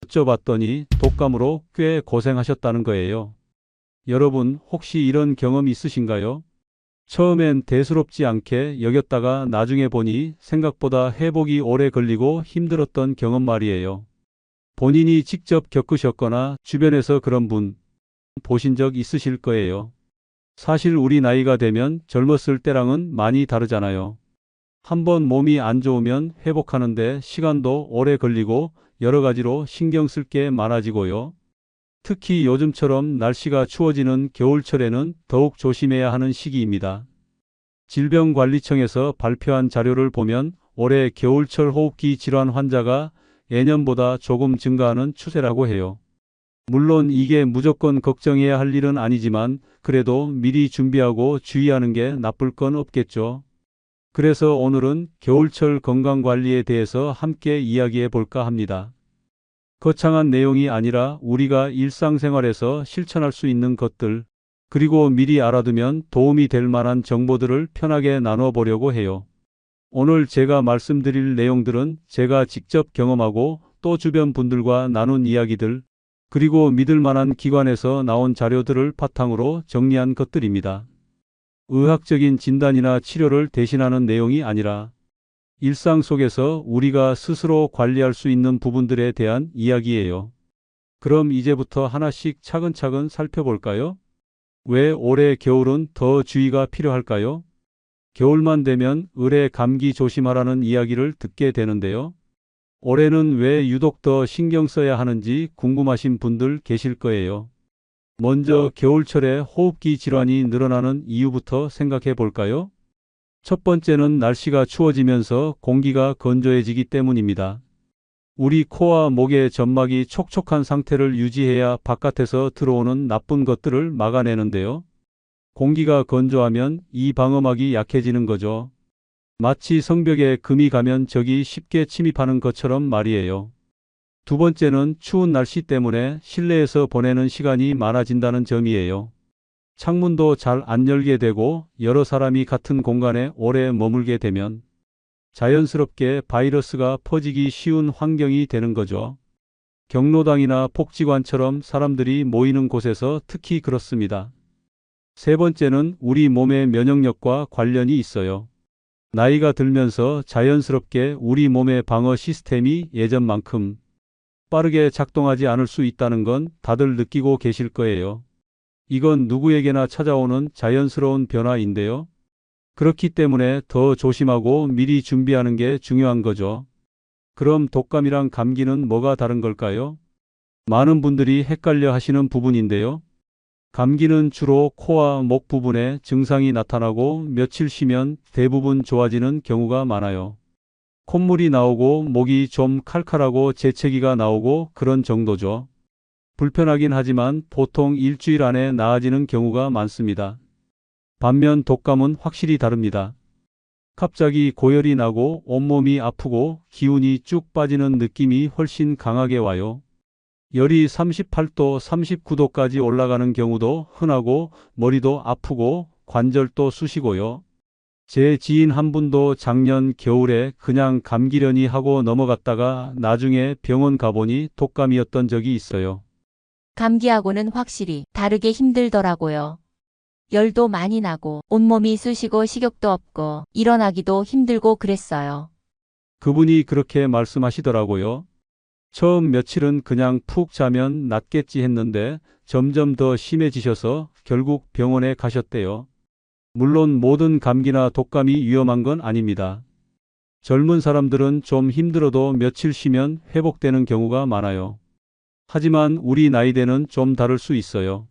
여쭤봤더니 독감으로 꽤 고생하셨다는 거예요. 여러분, 혹시 이런 경험 있으신가요? 처음엔 대수롭지 않게 여겼다가 나중에 보니 생각보다 회복이 오래 걸리고 힘들었던 경험 말이에요. 본인이 직접 겪으셨거나 주변에서 그런 분 보신 적 있으실 거예요. 사실 우리 나이가 되면 젊었을 때랑은 많이 다르잖아요. 한번 몸이 안 좋으면 회복하는데 시간도 오래 걸리고 여러 가지로 신경 쓸 게 많아지고요. 특히 요즘처럼 날씨가 추워지는 겨울철에는 더욱 조심해야 하는 시기입니다. 질병관리청에서 발표한 자료를 보면 올해 겨울철 호흡기 질환 환자가 예년보다 조금 증가하는 추세라고 해요. 물론 이게 무조건 걱정해야 할 일은 아니지만 그래도 미리 준비하고 주의하는 게 나쁠 건 없겠죠. 그래서 오늘은 겨울철 건강관리에 대해서 함께 이야기해 볼까 합니다. 거창한 내용이 아니라 우리가 일상생활에서 실천할 수 있는 것들, 그리고 미리 알아두면 도움이 될 만한 정보들을 편하게 나눠 보려고 해요. 오늘 제가 말씀드릴 내용들은 제가 직접 경험하고 또 주변 분들과 나눈 이야기들, 그리고 믿을 만한 기관에서 나온 자료들을 바탕으로 정리한 것들입니다. 의학적인 진단이나 치료를 대신하는 내용이 아니라 일상 속에서 우리가 스스로 관리할 수 있는 부분들에 대한 이야기예요. 그럼 이제부터 하나씩 차근차근 살펴볼까요? 왜 올해 겨울은 더 주의가 필요할까요? 겨울만 되면 을의 감기 조심하라는 이야기를 듣게 되는데요. 올해는 왜 유독 더 신경 써야 하는지 궁금하신 분들 계실 거예요. 먼저 겨울철에 호흡기 질환이 늘어나는 이유부터 생각해 볼까요? 첫 번째는 날씨가 추워지면서 공기가 건조해지기 때문입니다. 우리 코와 목의 점막이 촉촉한 상태를 유지해야 바깥에서 들어오는 나쁜 것들을 막아내는데요. 공기가 건조하면 이 방어막이 약해지는 거죠. 마치 성벽에 금이 가면 적이 쉽게 침입하는 것처럼 말이에요. 두 번째는 추운 날씨 때문에 실내에서 보내는 시간이 많아진다는 점이에요. 창문도 잘 안 열게 되고 여러 사람이 같은 공간에 오래 머물게 되면 자연스럽게 바이러스가 퍼지기 쉬운 환경이 되는 거죠. 경로당이나 복지관처럼 사람들이 모이는 곳에서 특히 그렇습니다. 세 번째는 우리 몸의 면역력과 관련이 있어요. 나이가 들면서 자연스럽게 우리 몸의 방어 시스템이 예전만큼 빠르게 작동하지 않을 수 있다는 건 다들 느끼고 계실 거예요. 이건 누구에게나 찾아오는 자연스러운 변화인데요. 그렇기 때문에 더 조심하고 미리 준비하는 게 중요한 거죠. 그럼 독감이랑 감기는 뭐가 다른 걸까요? 많은 분들이 헷갈려 하시는 부분인데요. 감기는 주로 코와 목 부분에 증상이 나타나고 며칠 쉬면 대부분 좋아지는 경우가 많아요. 콧물이 나오고 목이 좀 칼칼하고 재채기가 나오고 그런 정도죠. 불편하긴 하지만 보통 일주일 안에 나아지는 경우가 많습니다. 반면 독감은 확실히 다릅니다. 갑자기 고열이 나고 온몸이 아프고 기운이 쭉 빠지는 느낌이 훨씬 강하게 와요. 열이 38도, 39도까지 올라가는 경우도 흔하고 머리도 아프고 관절도 쑤시고요. 제 지인 한 분도 작년 겨울에 그냥 감기려니 하고 넘어갔다가 나중에 병원 가보니 독감이었던 적이 있어요. 감기하고는 확실히 다르게 힘들더라고요. 열도 많이 나고 온몸이 쑤시고 식욕도 없고 일어나기도 힘들고 그랬어요. 그분이 그렇게 말씀하시더라고요. 처음 며칠은 그냥 푹 자면 낫겠지 했는데 점점 더 심해지셔서 결국 병원에 가셨대요. 물론 모든 감기나 독감이 위험한 건 아닙니다. 젊은 사람들은 좀 힘들어도 며칠 쉬면 회복되는 경우가 많아요. 하지만 우리 나이대는 좀 다를 수 있어요.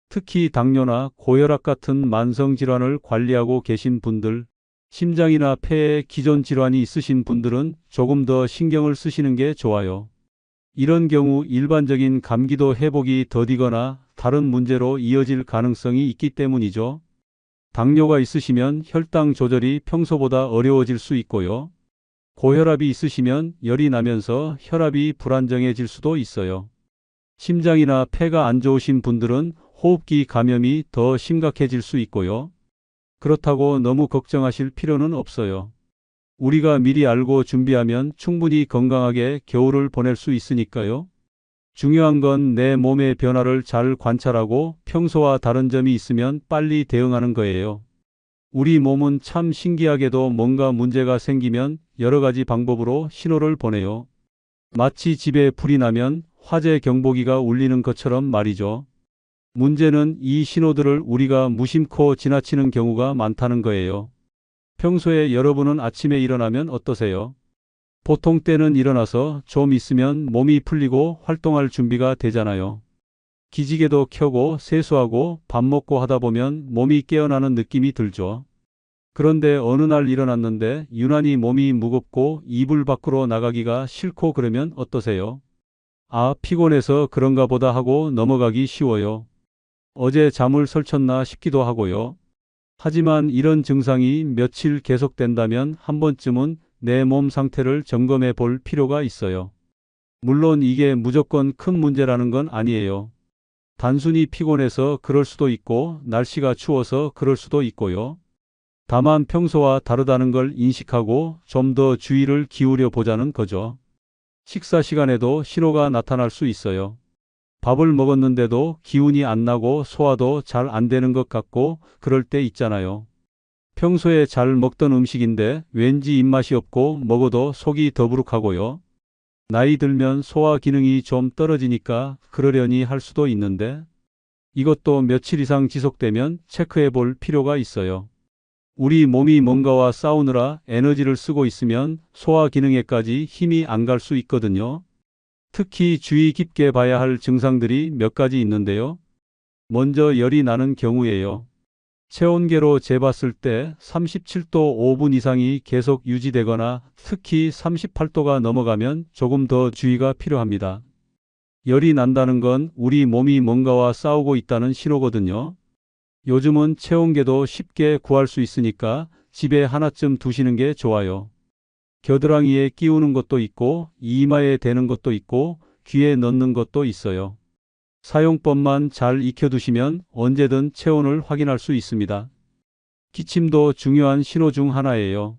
특히 당뇨나 고혈압 같은 만성질환을 관리하고 계신 분들, 심장이나 폐에 기존 질환이 있으신 분들은 조금 더 신경을 쓰시는 게 좋아요. 이런 경우 일반적인 감기도 회복이 더디거나 다른 문제로 이어질 가능성이 있기 때문이죠. 당뇨가 있으시면 혈당 조절이 평소보다 어려워질 수 있고요. 고혈압이 있으시면 열이 나면서 혈압이 불안정해질 수도 있어요. 심장이나 폐가 안 좋으신 분들은 호흡기 감염이 더 심각해질 수 있고요. 그렇다고 너무 걱정하실 필요는 없어요. 우리가 미리 알고 준비하면 충분히 건강하게 겨울을 보낼 수 있으니까요. 중요한 건 내 몸의 변화를 잘 관찰하고 평소와 다른 점이 있으면 빨리 대응하는 거예요. 우리 몸은 참 신기하게도 뭔가 문제가 생기면 여러 가지 방법으로 신호를 보내요. 마치 집에 불이 나면 화재 경보기가 울리는 것처럼 말이죠. 문제는 이 신호들을 우리가 무심코 지나치는 경우가 많다는 거예요. 평소에 여러분은 아침에 일어나면 어떠세요? 보통 때는 일어나서 좀 있으면 몸이 풀리고 활동할 준비가 되잖아요. 기지개도 켜고 세수하고 밥 먹고 하다 보면 몸이 깨어나는 느낌이 들죠. 그런데 어느 날 일어났는데 유난히 몸이 무겁고 이불 밖으로 나가기가 싫고 그러면 어떠세요? 아, 피곤해서 그런가 보다 하고 넘어가기 쉬워요. 어제 잠을 설쳤나 싶기도 하고요. 하지만 이런 증상이 며칠 계속된다면 한 번쯤은 내 몸 상태를 점검해 볼 필요가 있어요. 물론 이게 무조건 큰 문제라는 건 아니에요. 단순히 피곤해서 그럴 수도 있고 날씨가 추워서 그럴 수도 있고요. 다만 평소와 다르다는 걸 인식하고 좀 더 주의를 기울여 보자는 거죠. 식사 시간에도 신호가 나타날 수 있어요. 밥을 먹었는데도 기운이 안 나고 소화도 잘 안 되는 것 같고 그럴 때 있잖아요. 평소에 잘 먹던 음식인데 왠지 입맛이 없고 먹어도 속이 더부룩하고요. 나이 들면 소화 기능이 좀 떨어지니까 그러려니 할 수도 있는데 이것도 며칠 이상 지속되면 체크해 볼 필요가 있어요. 우리 몸이 뭔가와 싸우느라 에너지를 쓰고 있으면 소화 기능에까지 힘이 안 갈 수 있거든요. 특히 주의 깊게 봐야 할 증상들이 몇 가지 있는데요. 먼저 열이 나는 경우예요. 체온계로 재봤을 때 37도 5분 이상이 계속 유지되거나 특히 38도가 넘어가면 조금 더 주의가 필요합니다. 열이 난다는 건 우리 몸이 뭔가와 싸우고 있다는 신호거든요. 요즘은 체온계도 쉽게 구할 수 있으니까 집에 하나쯤 두시는 게 좋아요. 겨드랑이에 끼우는 것도 있고 이마에 대는 것도 있고 귀에 넣는 것도 있어요. 사용법만 잘 익혀두시면 언제든 체온을 확인할 수 있습니다. 기침도 중요한 신호 중 하나예요.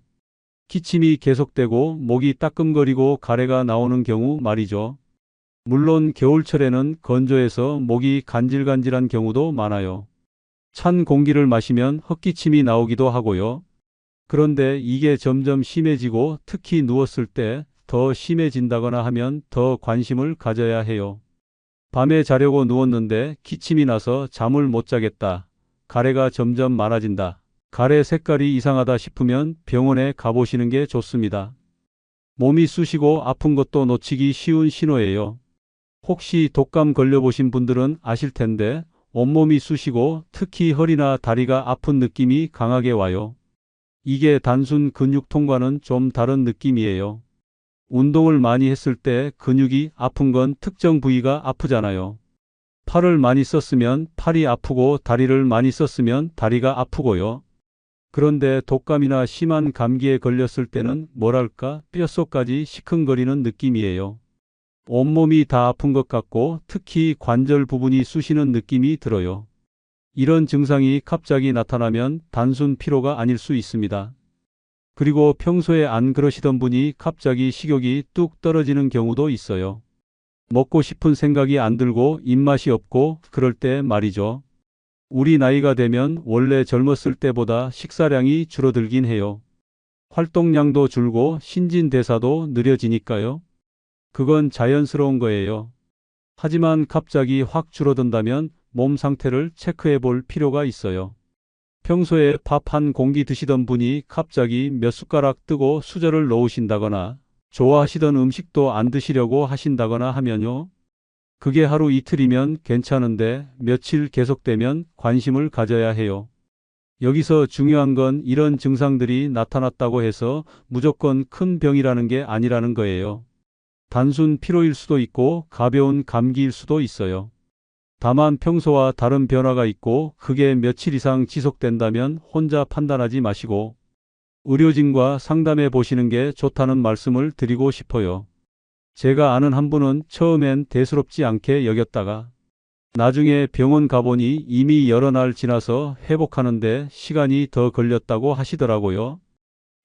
기침이 계속되고 목이 따끔거리고 가래가 나오는 경우 말이죠. 물론 겨울철에는 건조해서 목이 간질간질한 경우도 많아요. 찬 공기를 마시면 헛기침이 나오기도 하고요. 그런데 이게 점점 심해지고 특히 누웠을 때 더 심해진다거나 하면 더 관심을 가져야 해요. 밤에 자려고 누웠는데 기침이 나서 잠을 못 자겠다. 가래가 점점 많아진다. 가래 색깔이 이상하다 싶으면 병원에 가보시는 게 좋습니다. 몸이 쑤시고 아픈 것도 놓치기 쉬운 신호예요. 혹시 독감 걸려보신 분들은 아실 텐데 온몸이 쑤시고 특히 허리나 다리가 아픈 느낌이 강하게 와요. 이게 단순 근육통과는 좀 다른 느낌이에요. 운동을 많이 했을 때 근육이 아픈 건 특정 부위가 아프잖아요. 팔을 많이 썼으면 팔이 아프고 다리를 많이 썼으면 다리가 아프고요. 그런데 독감이나 심한 감기에 걸렸을 때는 뭐랄까 뼛속까지 시큰거리는 느낌이에요. 온몸이 다 아픈 것 같고 특히 관절 부분이 쑤시는 느낌이 들어요. 이런 증상이 갑자기 나타나면 단순 피로가 아닐 수 있습니다. 그리고 평소에 안 그러시던 분이 갑자기 식욕이 뚝 떨어지는 경우도 있어요. 먹고 싶은 생각이 안 들고 입맛이 없고 그럴 때 말이죠. 우리 나이가 되면 원래 젊었을 때보다 식사량이 줄어들긴 해요. 활동량도 줄고 신진대사도 느려지니까요. 그건 자연스러운 거예요. 하지만 갑자기 확 줄어든다면 몸 상태를 체크해 볼 필요가 있어요. 평소에 밥 한 공기 드시던 분이 갑자기 몇 숟가락 뜨고 수저를 놓으신다거나 좋아하시던 음식도 안 드시려고 하신다거나 하면요. 그게 하루 이틀이면 괜찮은데 며칠 계속되면 관심을 가져야 해요. 여기서 중요한 건 이런 증상들이 나타났다고 해서 무조건 큰 병이라는 게 아니라는 거예요. 단순 피로일 수도 있고 가벼운 감기일 수도 있어요. 다만 평소와 다른 변화가 있고 그게 며칠 이상 지속된다면 혼자 판단하지 마시고 의료진과 상담해 보시는 게 좋다는 말씀을 드리고 싶어요. 제가 아는 한 분은 처음엔 대수롭지 않게 여겼다가 나중에 병원 가보니 이미 여러 날 지나서 회복하는데 시간이 더 걸렸다고 하시더라고요.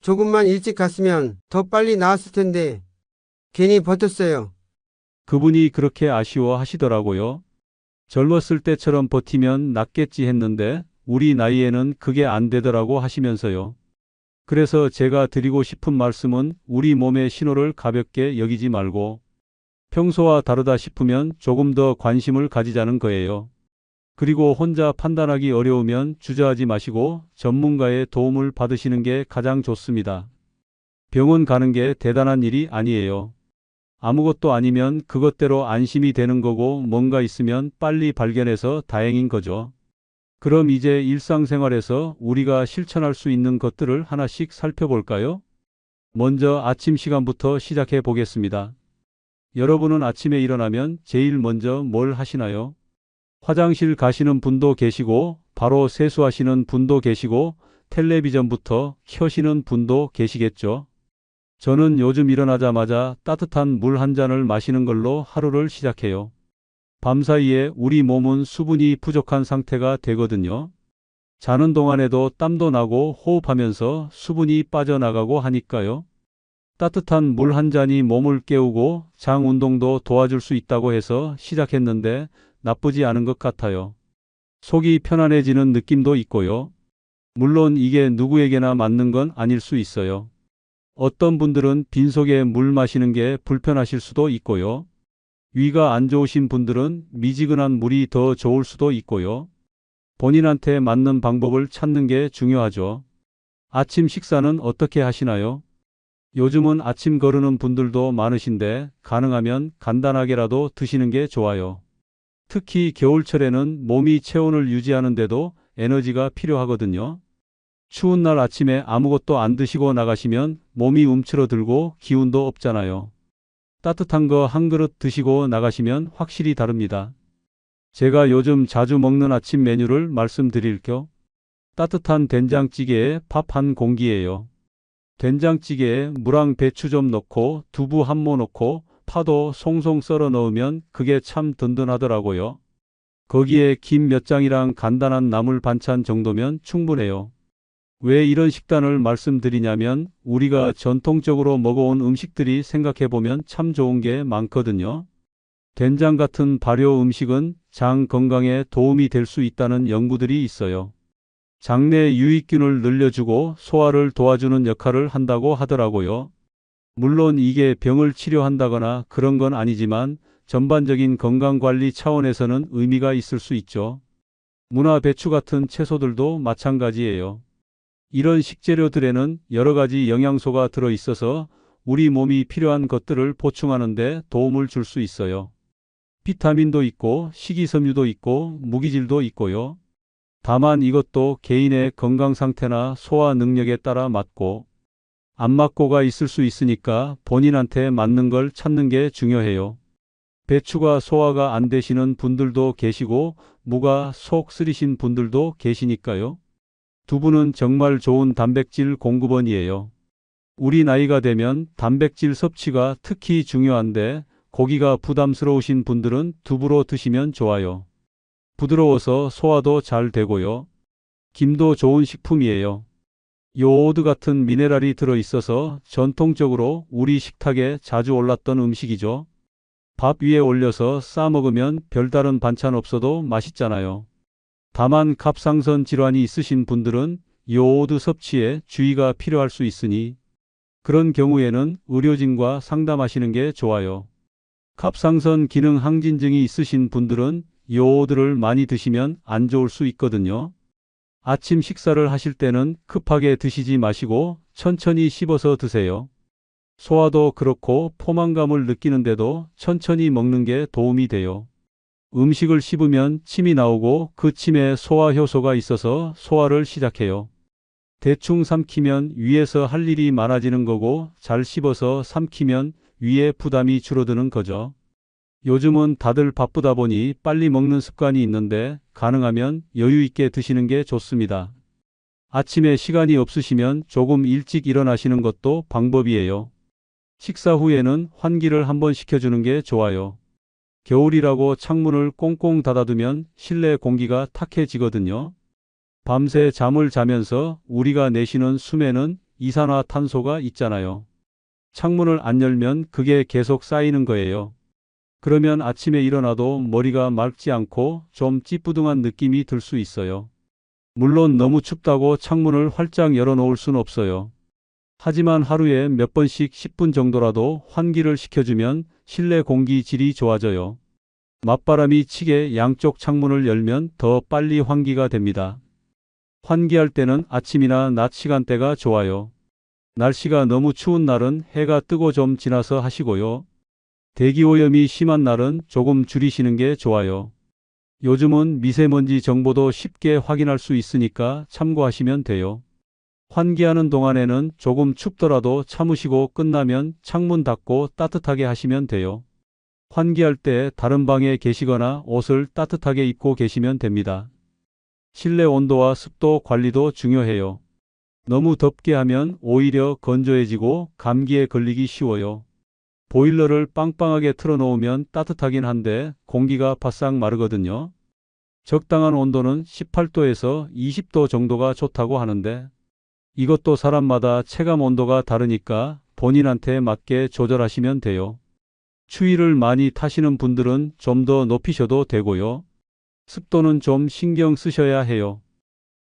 조금만 일찍 갔으면 더 빨리 나았을 텐데 괜히 버텼어요. 그분이 그렇게 아쉬워하시더라고요. 젊었을 때처럼 버티면 낫겠지 했는데 우리 나이에는 그게 안 되더라고 하시면서요. 그래서 제가 드리고 싶은 말씀은 우리 몸의 신호를 가볍게 여기지 말고 평소와 다르다 싶으면 조금 더 관심을 가지자는 거예요. 그리고 혼자 판단하기 어려우면 주저하지 마시고 전문가의 도움을 받으시는 게 가장 좋습니다. 병원 가는 게 대단한 일이 아니에요. 아무것도 아니면 그것대로 안심이 되는 거고 뭔가 있으면 빨리 발견해서 다행인 거죠. 그럼 이제 일상생활에서 우리가 실천할 수 있는 것들을 하나씩 살펴볼까요? 먼저 아침 시간부터 시작해 보겠습니다. 여러분은 아침에 일어나면 제일 먼저 뭘 하시나요? 화장실 가시는 분도 계시고, 바로 세수하시는 분도 계시고, 텔레비전부터 켜시는 분도 계시겠죠? 저는 요즘 일어나자마자 따뜻한 물 한 잔을 마시는 걸로 하루를 시작해요. 밤사이에 우리 몸은 수분이 부족한 상태가 되거든요. 자는 동안에도 땀도 나고 호흡하면서 수분이 빠져나가고 하니까요. 따뜻한 물 한 잔이 몸을 깨우고 장 운동도 도와줄 수 있다고 해서 시작했는데 나쁘지 않은 것 같아요. 속이 편안해지는 느낌도 있고요. 물론 이게 누구에게나 맞는 건 아닐 수 있어요. 어떤 분들은 빈속에 물 마시는 게 불편하실 수도 있고요. 위가 안 좋으신 분들은 미지근한 물이 더 좋을 수도 있고요. 본인한테 맞는 방법을 찾는 게 중요하죠. 아침 식사는 어떻게 하시나요? 요즘은 아침 거르는 분들도 많으신데 가능하면 간단하게라도 드시는 게 좋아요. 특히 겨울철에는 몸이 체온을 유지하는데도 에너지가 필요하거든요. 추운 날 아침에 아무것도 안 드시고 나가시면 몸이 움츠러들고 기운도 없잖아요. 따뜻한 거 한 그릇 드시고 나가시면 확실히 다릅니다. 제가 요즘 자주 먹는 아침 메뉴를 말씀드릴게요. 따뜻한 된장찌개에 밥 한 공기예요. 된장찌개에 무랑 배추 좀 넣고 두부 한 모 넣고 파도 송송 썰어 넣으면 그게 참 든든하더라고요. 거기에 김 몇 장이랑 간단한 나물 반찬 정도면 충분해요. 왜 이런 식단을 말씀드리냐면 우리가 전통적으로 먹어온 음식들이 생각해보면 참 좋은 게 많거든요. 된장 같은 발효 음식은 장 건강에 도움이 될 수 있다는 연구들이 있어요. 장내 유익균을 늘려주고 소화를 도와주는 역할을 한다고 하더라고요. 물론 이게 병을 치료한다거나 그런 건 아니지만 전반적인 건강관리 차원에서는 의미가 있을 수 있죠. 무나 배추 같은 채소들도 마찬가지예요. 이런 식재료들에는 여러 가지 영양소가 들어 있어서 우리 몸이 필요한 것들을 보충하는 데 도움을 줄 수 있어요. 비타민도 있고 식이섬유도 있고 무기질도 있고요. 다만 이것도 개인의 건강 상태나 소화 능력에 따라 맞고 안 맞고가 있을 수 있으니까 본인한테 맞는 걸 찾는 게 중요해요. 배추가 소화가 안 되시는 분들도 계시고 무가 속 쓰리신 분들도 계시니까요. 두부는 정말 좋은 단백질 공급원이에요. 우리 나이가 되면 단백질 섭취가 특히 중요한데 고기가 부담스러우신 분들은 두부로 드시면 좋아요. 부드러워서 소화도 잘 되고요. 김도 좋은 식품이에요. 요오드 같은 미네랄이 들어있어서 전통적으로 우리 식탁에 자주 올랐던 음식이죠. 밥 위에 올려서 싸 먹으면 별다른 반찬 없어도 맛있잖아요. 다만 갑상선 질환이 있으신 분들은 요오드 섭취에 주의가 필요할 수 있으니 그런 경우에는 의료진과 상담하시는 게 좋아요. 갑상선 기능 항진증이 있으신 분들은 요오드를 많이 드시면 안 좋을 수 있거든요. 아침 식사를 하실 때는 급하게 드시지 마시고 천천히 씹어서 드세요. 소화도 그렇고 포만감을 느끼는데도 천천히 먹는 게 도움이 돼요. 음식을 씹으면 침이 나오고 그 침에 소화 효소가 있어서 소화를 시작해요. 대충 삼키면 위에서 할 일이 많아지는 거고 잘 씹어서 삼키면 위에 부담이 줄어드는 거죠. 요즘은 다들 바쁘다 보니 빨리 먹는 습관이 있는데 가능하면 여유 있게 드시는 게 좋습니다. 아침에 시간이 없으시면 조금 일찍 일어나시는 것도 방법이에요. 식사 후에는 환기를 한번 시켜주는 게 좋아요. 겨울이라고 창문을 꽁꽁 닫아두면 실내 공기가 탁해지거든요. 밤새 잠을 자면서 우리가 내쉬는 숨에는 이산화탄소가 있잖아요. 창문을 안 열면 그게 계속 쌓이는 거예요. 그러면 아침에 일어나도 머리가 맑지 않고 좀 찌뿌둥한 느낌이 들 수 있어요. 물론 너무 춥다고 창문을 활짝 열어놓을 순 없어요. 하지만 하루에 몇 번씩 10분 정도라도 환기를 시켜주면 실내 공기 질이 좋아져요. 맞바람이 치게 양쪽 창문을 열면 더 빨리 환기가 됩니다. 환기할 때는 아침이나 낮 시간대가 좋아요. 날씨가 너무 추운 날은 해가 뜨고 좀 지나서 하시고요. 대기오염이 심한 날은 조금 줄이시는 게 좋아요. 요즘은 미세먼지 정보도 쉽게 확인할 수 있으니까 참고하시면 돼요. 환기하는 동안에는 조금 춥더라도 참으시고 끝나면 창문 닫고 따뜻하게 하시면 돼요. 환기할 때 다른 방에 계시거나 옷을 따뜻하게 입고 계시면 됩니다. 실내 온도와 습도 관리도 중요해요. 너무 덥게 하면 오히려 건조해지고 감기에 걸리기 쉬워요. 보일러를 빵빵하게 틀어놓으면 따뜻하긴 한데 공기가 바싹 마르거든요. 적당한 온도는 18도에서 20도 정도가 좋다고 하는데 이것도 사람마다 체감 온도가 다르니까 본인한테 맞게 조절하시면 돼요. 추위를 많이 타시는 분들은 좀 더 높이셔도 되고요. 습도는 좀 신경 쓰셔야 해요.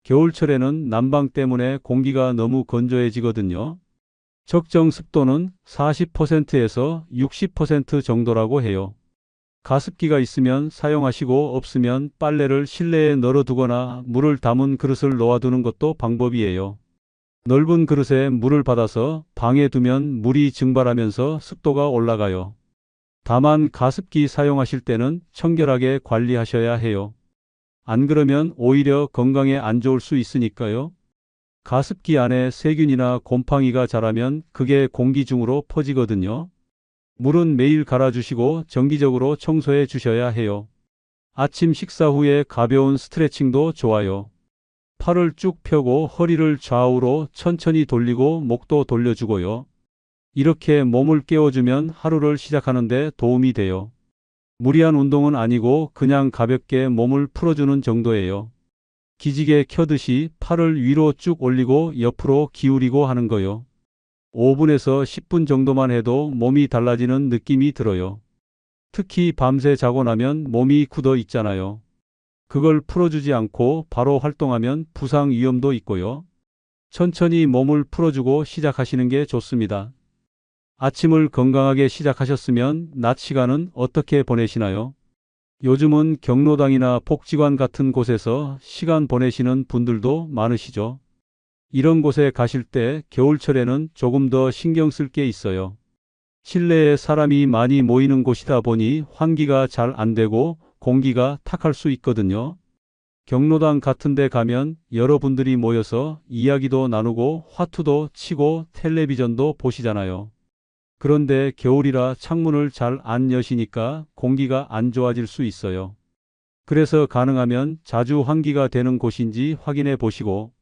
겨울철에는 난방 때문에 공기가 너무 건조해지거든요. 적정 습도는 40%에서 60% 정도라고 해요. 가습기가 있으면 사용하시고 없으면 빨래를 실내에 널어두거나 물을 담은 그릇을 놓아두는 것도 방법이에요. 넓은 그릇에 물을 받아서 방에 두면 물이 증발하면서 습도가 올라가요. 다만 가습기 사용하실 때는 청결하게 관리하셔야 해요. 안 그러면 오히려 건강에 안 좋을 수 있으니까요. 가습기 안에 세균이나 곰팡이가 자라면 그게 공기 중으로 퍼지거든요. 물은 매일 갈아주시고 정기적으로 청소해 주셔야 해요. 아침 식사 후에 가벼운 스트레칭도 좋아요. 팔을 쭉 펴고 허리를 좌우로 천천히 돌리고 목도 돌려주고요. 이렇게 몸을 깨워주면 하루를 시작하는데 도움이 돼요. 무리한 운동은 아니고 그냥 가볍게 몸을 풀어주는 정도예요. 기지개 켜듯이 팔을 위로 쭉 올리고 옆으로 기울이고 하는 거요. 5분에서 10분 정도만 해도 몸이 달라지는 느낌이 들어요. 특히 밤새 자고 나면 몸이 굳어 있잖아요. 그걸 풀어주지 않고 바로 활동하면 부상 위험도 있고요. 천천히 몸을 풀어주고 시작하시는 게 좋습니다. 아침을 건강하게 시작하셨으면 낮 시간은 어떻게 보내시나요? 요즘은 경로당이나 복지관 같은 곳에서 시간 보내시는 분들도 많으시죠? 이런 곳에 가실 때 겨울철에는 조금 더 신경 쓸 게 있어요. 실내에 사람이 많이 모이는 곳이다 보니 환기가 잘 안 되고 공기가 탁할 수 있거든요. 경로당 같은 데 가면 여러분들이 모여서 이야기도 나누고 화투도 치고 텔레비전도 보시잖아요. 그런데 겨울이라 창문을 잘 안 여시니까 공기가 안 좋아질 수 있어요. 그래서 가능하면 자주 환기가 되는 곳인지 확인해 보시고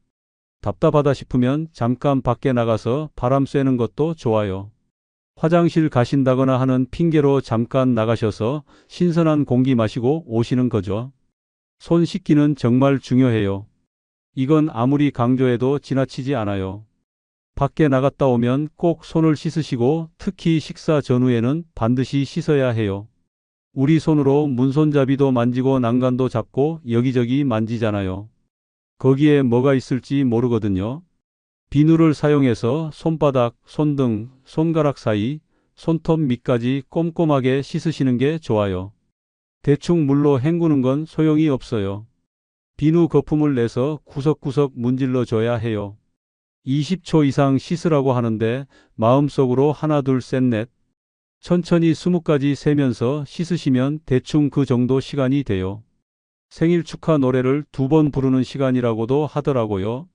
답답하다 싶으면 잠깐 밖에 나가서 바람 쐬는 것도 좋아요. 화장실 가신다거나 하는 핑계로 잠깐 나가셔서 신선한 공기 마시고 오시는 거죠. 손 씻기는 정말 중요해요. 이건 아무리 강조해도 지나치지 않아요. 밖에 나갔다 오면 꼭 손을 씻으시고 특히 식사 전후에는 반드시 씻어야 해요. 우리 손으로 문손잡이도 만지고 난간도 잡고 여기저기 만지잖아요. 거기에 뭐가 있을지 모르거든요. 비누를 사용해서 손바닥, 손등, 손가락 사이, 손톱 밑까지 꼼꼼하게 씻으시는 게 좋아요. 대충 물로 헹구는 건 소용이 없어요. 비누 거품을 내서 구석구석 문질러 줘야 해요. 20초 이상 씻으라고 하는데 마음속으로 하나 둘 셋 넷 천천히 20까지 세면서 씻으시면 대충 그 정도 시간이 돼요. 생일 축하 노래를 2번 부르는 시간이라고도 하더라고요.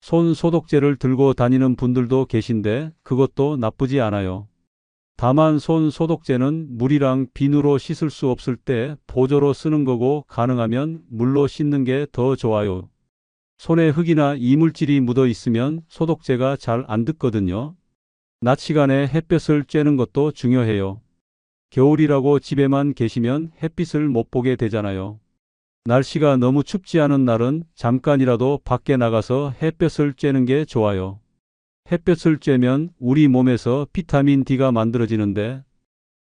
손 소독제를 들고 다니는 분들도 계신데 그것도 나쁘지 않아요. 다만 손 소독제는 물이랑 비누로 씻을 수 없을 때 보조로 쓰는 거고 가능하면 물로 씻는 게 더 좋아요. 손에 흙이나 이물질이 묻어 있으면 소독제가 잘 안 듣거든요. 낮 시간에 햇볕을 쬐는 것도 중요해요. 겨울이라고 집에만 계시면 햇빛을 못 보게 되잖아요. 날씨가 너무 춥지 않은 날은 잠깐이라도 밖에 나가서 햇볕을 쬐는 게 좋아요. 햇볕을 쬐면 우리 몸에서 비타민 D가 만들어지는데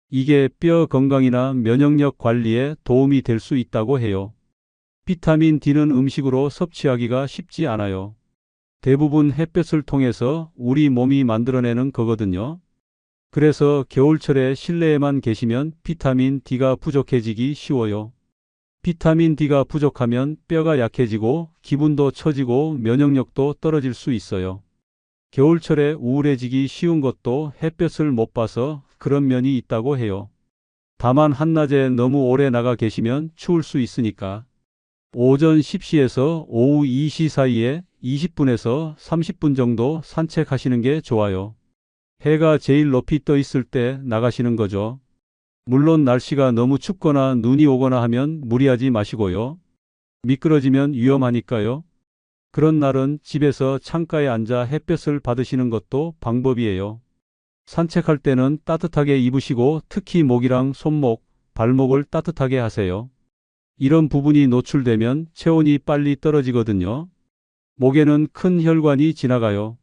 이게 뼈 건강이나 면역력 관리에 도움이 될 수 있다고 해요. 비타민 D는 음식으로 섭취하기가 쉽지 않아요. 대부분 햇볕을 통해서 우리 몸이 만들어내는 거거든요. 그래서 겨울철에 실내에만 계시면 비타민 D가 부족해지기 쉬워요. 비타민 D가 부족하면 뼈가 약해지고 기분도 처지고 면역력도 떨어질 수 있어요. 겨울철에 우울해지기 쉬운 것도 햇볕을 못 봐서 그런 면이 있다고 해요. 다만 한낮에 너무 오래 나가 계시면 추울 수 있으니까 오전 10시에서 오후 2시 사이에 20분에서 30분 정도 산책하시는 게 좋아요. 해가 제일 높이 떠 있을 때 나가시는 거죠. 물론 날씨가 너무 춥거나 눈이 오거나 하면 무리하지 마시고요. 미끄러지면 위험하니까요. 그런 날은 집에서 창가에 앉아 햇볕을 받으시는 것도 방법이에요. 산책할 때는 따뜻하게 입으시고 특히 목이랑 손목, 발목을 따뜻하게 하세요. 이런 부분이 노출되면 체온이 빨리 떨어지거든요. 목에는 큰 혈관이 지나가요.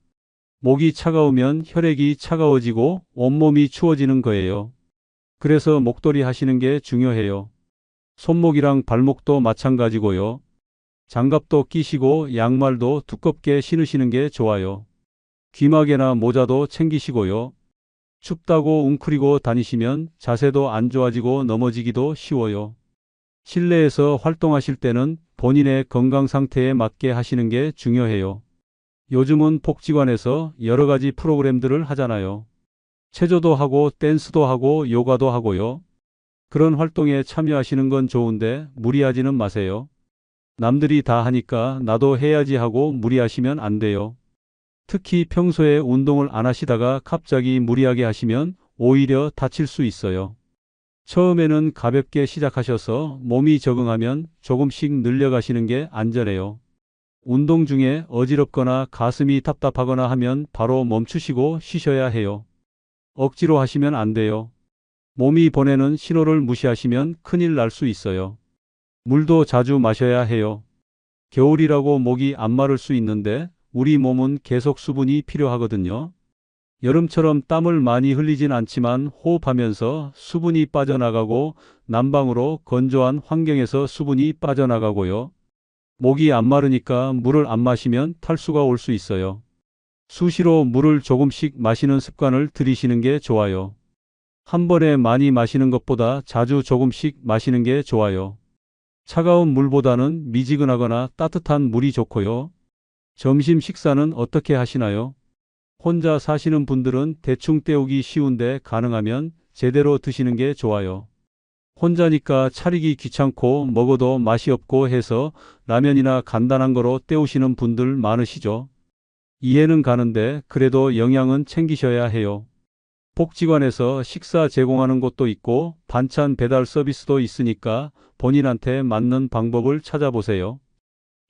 목이 차가우면 혈액이 차가워지고 온몸이 추워지는 거예요. 그래서 목도리 하시는 게 중요해요. 손목이랑 발목도 마찬가지고요. 장갑도 끼시고 양말도 두껍게 신으시는 게 좋아요. 귀마개나 모자도 챙기시고요. 춥다고 웅크리고 다니시면 자세도 안 좋아지고 넘어지기도 쉬워요. 실내에서 활동하실 때는 본인의 건강 상태에 맞게 하시는 게 중요해요. 요즘은 복지관에서 여러 가지 프로그램들을 하잖아요. 체조도 하고 댄스도 하고 요가도 하고요. 그런 활동에 참여하시는 건 좋은데 무리하지는 마세요. 남들이 다 하니까 나도 해야지 하고 무리하시면 안 돼요. 특히 평소에 운동을 안 하시다가 갑자기 무리하게 하시면 오히려 다칠 수 있어요. 처음에는 가볍게 시작하셔서 몸이 적응하면 조금씩 늘려가시는 게 안전해요. 운동 중에 어지럽거나 가슴이 답답하거나 하면 바로 멈추시고 쉬셔야 해요. 억지로 하시면 안 돼요. 몸이 보내는 신호를 무시하시면 큰일 날 수 있어요. 물도 자주 마셔야 해요. 겨울이라고 목이 안 마를 수 있는데 우리 몸은 계속 수분이 필요하거든요. 여름처럼 땀을 많이 흘리진 않지만 호흡하면서 수분이 빠져나가고 난방으로 건조한 환경에서 수분이 빠져나가고요. 목이 안 마르니까 물을 안 마시면 탈수가 올 수 있어요. 수시로 물을 조금씩 마시는 습관을 들이시는 게 좋아요. 한 번에 많이 마시는 것보다 자주 조금씩 마시는 게 좋아요. 차가운 물보다는 미지근하거나 따뜻한 물이 좋고요. 점심 식사는 어떻게 하시나요? 혼자 사시는 분들은 대충 때우기 쉬운데 가능하면 제대로 드시는 게 좋아요. 혼자니까 차리기 귀찮고 먹어도 맛이 없고 해서 라면이나 간단한 거로 때우시는 분들 많으시죠? 이해는 가는데 그래도 영양은 챙기셔야 해요. 복지관에서 식사 제공하는 곳도 있고 반찬 배달 서비스도 있으니까 본인한테 맞는 방법을 찾아보세요.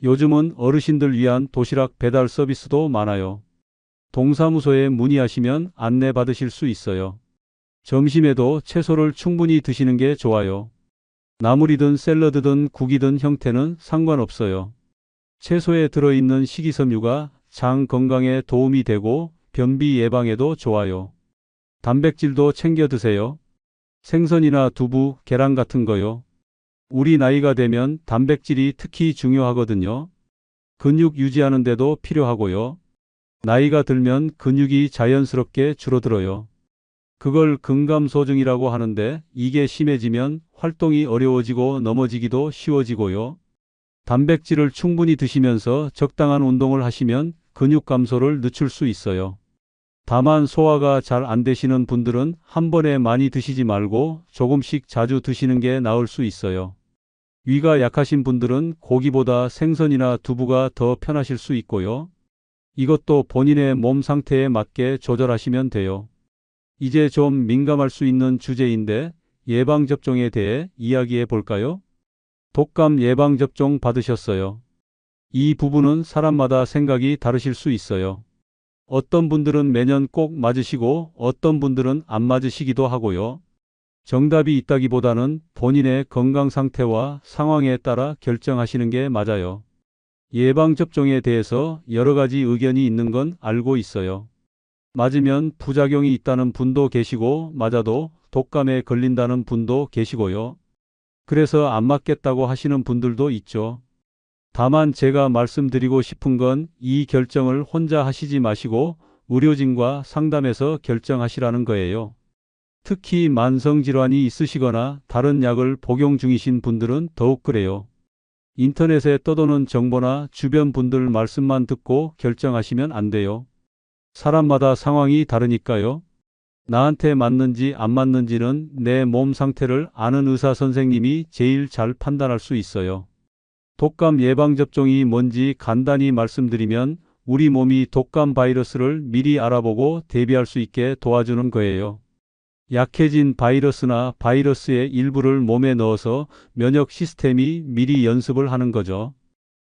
요즘은 어르신들 위한 도시락 배달 서비스도 많아요. 동사무소에 문의하시면 안내 받으실 수 있어요. 점심에도 채소를 충분히 드시는 게 좋아요. 나물이든 샐러드든 국이든 형태는 상관없어요. 채소에 들어있는 식이섬유가 장 건강에 도움이 되고 변비 예방에도 좋아요. 단백질도 챙겨 드세요. 생선이나 두부, 계란 같은 거요. 우리 나이가 되면 단백질이 특히 중요하거든요. 근육 유지하는 데도 필요하고요. 나이가 들면 근육이 자연스럽게 줄어들어요. 그걸 근감소증이라고 하는데 이게 심해지면 활동이 어려워지고 넘어지기도 쉬워지고요. 단백질을 충분히 드시면서 적당한 운동을 하시면 근육 감소를 늦출 수 있어요. 다만 소화가 잘 안 되시는 분들은 한 번에 많이 드시지 말고 조금씩 자주 드시는 게 나을 수 있어요. 위가 약하신 분들은 고기보다 생선이나 두부가 더 편하실 수 있고요. 이것도 본인의 몸 상태에 맞게 조절하시면 돼요. 이제 좀 민감할 수 있는 주제인데 예방접종에 대해 이야기해 볼까요? 독감 예방접종 받으셨어요? 이 부분은 사람마다 생각이 다르실 수 있어요. 어떤 분들은 매년 꼭 맞으시고 어떤 분들은 안 맞으시기도 하고요. 정답이 있다기보다는 본인의 건강 상태와 상황에 따라 결정하시는 게 맞아요. 예방접종에 대해서 여러 가지 의견이 있는 건 알고 있어요. 맞으면 부작용이 있다는 분도 계시고 맞아도 독감에 걸린다는 분도 계시고요. 그래서 안 맞겠다고 하시는 분들도 있죠. 다만 제가 말씀드리고 싶은 건 이 결정을 혼자 하시지 마시고 의료진과 상담해서 결정하시라는 거예요. 특히 만성질환이 있으시거나 다른 약을 복용 중이신 분들은 더욱 그래요. 인터넷에 떠도는 정보나 주변 분들 말씀만 듣고 결정하시면 안 돼요. 사람마다 상황이 다르니까요. 나한테 맞는지 안 맞는지는 내 몸 상태를 아는 의사 선생님이 제일 잘 판단할 수 있어요. 독감 예방접종이 뭔지 간단히 말씀드리면 우리 몸이 독감 바이러스를 미리 알아보고 대비할 수 있게 도와주는 거예요. 약해진 바이러스나 바이러스의 일부를 몸에 넣어서 면역 시스템이 미리 연습을 하는 거죠.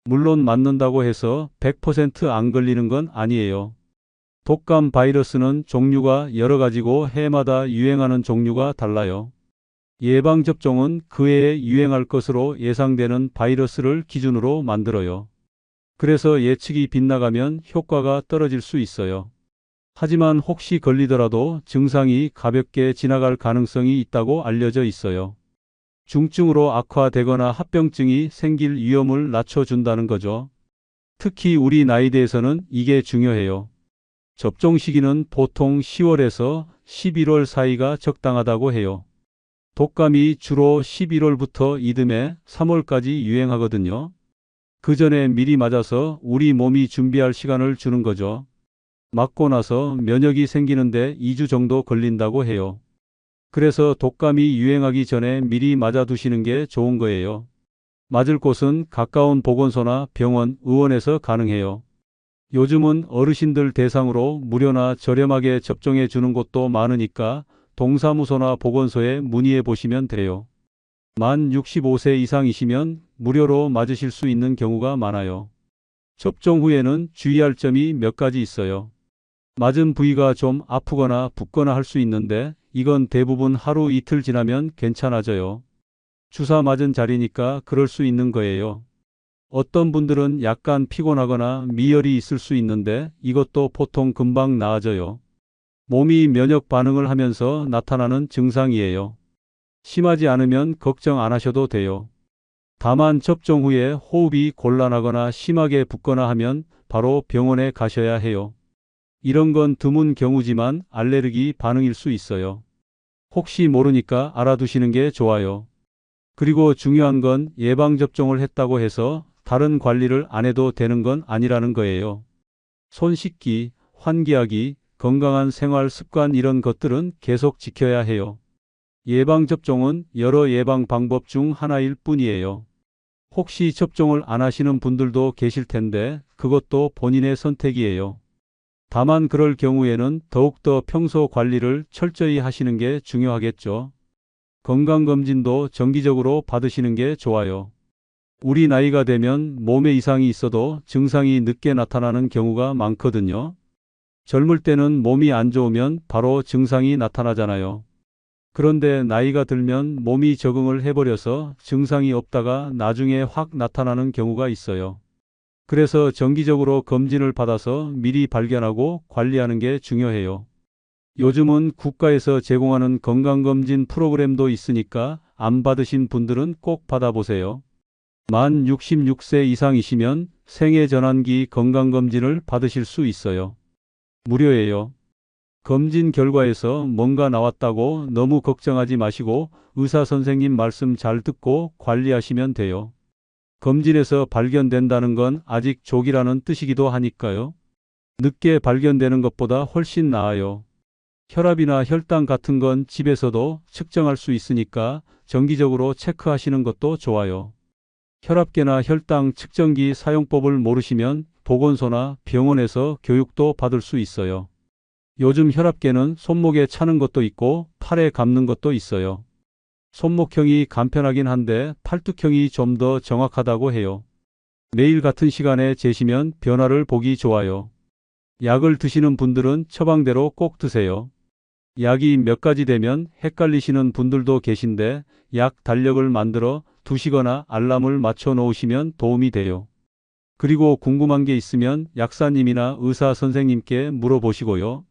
물론 맞는다고 해서 100%안 걸리는 건 아니에요. 독감 바이러스는 종류가 여러 가지고 해마다 유행하는 종류가 달라요. 예방접종은 그 해에 유행할 것으로 예상되는 바이러스를 기준으로 만들어요. 그래서 예측이 빗나가면 효과가 떨어질 수 있어요. 하지만 혹시 걸리더라도 증상이 가볍게 지나갈 가능성이 있다고 알려져 있어요. 중증으로 악화되거나 합병증이 생길 위험을 낮춰준다는 거죠. 특히 우리 나이대에서는 이게 중요해요. 접종 시기는 보통 10월에서 11월 사이가 적당하다고 해요. 독감이 주로 11월부터 이듬해 3월까지 유행하거든요. 그 전에 미리 맞아서 우리 몸이 준비할 시간을 주는 거죠. 맞고 나서 면역이 생기는데 2주 정도 걸린다고 해요. 그래서 독감이 유행하기 전에 미리 맞아두시는 게 좋은 거예요. 맞을 곳은 가까운 보건소나 병원, 의원에서 가능해요. 요즘은 어르신들 대상으로 무료나 저렴하게 접종해 주는 곳도 많으니까 동사무소나 보건소에 문의해 보시면 돼요. 만 65세 이상이시면 무료로 맞으실 수 있는 경우가 많아요. 접종 후에는 주의할 점이 몇 가지 있어요. 맞은 부위가 좀 아프거나 붓거나 할 수 있는데 이건 대부분 하루 이틀 지나면 괜찮아져요. 주사 맞은 자리니까 그럴 수 있는 거예요. 어떤 분들은 약간 피곤하거나 미열이 있을 수 있는데 이것도 보통 금방 나아져요. 몸이 면역 반응을 하면서 나타나는 증상이에요. 심하지 않으면 걱정 안 하셔도 돼요. 다만 접종 후에 호흡이 곤란하거나 심하게 붓거나 하면 바로 병원에 가셔야 해요. 이런 건 드문 경우지만 알레르기 반응일 수 있어요. 혹시 모르니까 알아두시는 게 좋아요. 그리고 중요한 건 예방접종을 했다고 해서 다른 관리를 안 해도 되는 건 아니라는 거예요. 손 씻기, 환기하기, 건강한 생활 습관 이런 것들은 계속 지켜야 해요. 예방접종은 여러 예방 방법 중 하나일 뿐이에요. 혹시 접종을 안 하시는 분들도 계실 텐데 그것도 본인의 선택이에요. 다만 그럴 경우에는 더욱더 평소 관리를 철저히 하시는 게 중요하겠죠. 건강검진도 정기적으로 받으시는 게 좋아요. 우리 나이가 되면 몸에 이상이 있어도 증상이 늦게 나타나는 경우가 많거든요. 젊을 때는 몸이 안 좋으면 바로 증상이 나타나잖아요. 그런데 나이가 들면 몸이 적응을 해버려서 증상이 없다가 나중에 확 나타나는 경우가 있어요. 그래서 정기적으로 검진을 받아서 미리 발견하고 관리하는 게 중요해요. 요즘은 국가에서 제공하는 건강검진 프로그램도 있으니까 안 받으신 분들은 꼭 받아보세요. 만 66세 이상이시면 생애전환기 건강검진을 받으실 수 있어요. 무료예요. 검진 결과에서 뭔가 나왔다고 너무 걱정하지 마시고 의사 선생님 말씀 잘 듣고 관리하시면 돼요. 검진에서 발견된다는 건 아직 조기라는 뜻이기도 하니까요. 늦게 발견되는 것보다 훨씬 나아요. 혈압이나 혈당 같은 건 집에서도 측정할 수 있으니까 정기적으로 체크하시는 것도 좋아요. 혈압계나 혈당 측정기 사용법을 모르시면 보건소나 병원에서 교육도 받을 수 있어요. 요즘 혈압계는 손목에 차는 것도 있고 팔에 감는 것도 있어요. 손목형이 간편하긴 한데 팔뚝형이 좀 더 정확하다고 해요. 매일 같은 시간에 재시면 변화를 보기 좋아요. 약을 드시는 분들은 처방대로 꼭 드세요. 약이 몇 가지 되면 헷갈리시는 분들도 계신데 약 달력을 만들어 두시거나 알람을 맞춰 놓으시면 도움이 돼요. 그리고 궁금한 게 있으면 약사님이나 의사 선생님께 물어보시고요.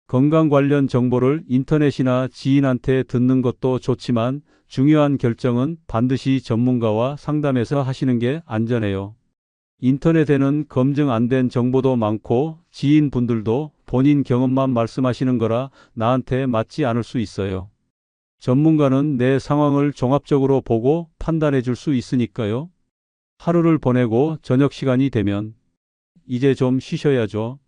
건강 관련 정보를 인터넷이나 지인한테 듣는 것도 좋지만 중요한 결정은 반드시 전문가와 상담해서 하시는 게 안전해요. 인터넷에는 검증 안 된 정보도 많고 지인분들도 본인 경험만 말씀하시는 거라 나한테 맞지 않을 수 있어요. 전문가는 내 상황을 종합적으로 보고 판단해 줄 수 있으니까요. 하루를 보내고 저녁 시간이 되면 이제 좀 쉬셔야죠.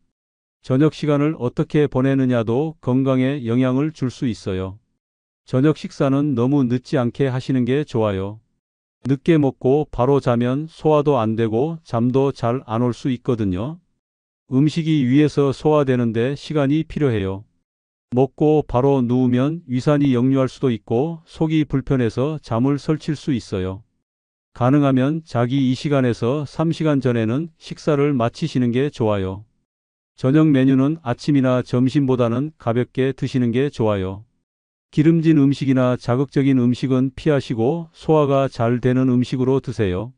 저녁 시간을 어떻게 보내느냐도 건강에 영향을 줄 수 있어요. 저녁 식사는 너무 늦지 않게 하시는 게 좋아요. 늦게 먹고 바로 자면 소화도 안 되고 잠도 잘 안 올 수 있거든요. 음식이 위에서 소화되는데 시간이 필요해요. 먹고 바로 누우면 위산이 역류할 수도 있고 속이 불편해서 잠을 설칠 수 있어요. 가능하면 자기 이 시간에서 3시간 전에는 식사를 마치시는 게 좋아요. 저녁 메뉴는 아침이나 점심보다는 가볍게 드시는 게 좋아요. 기름진 음식이나 자극적인 음식은 피하시고 소화가 잘 되는 음식으로 드세요.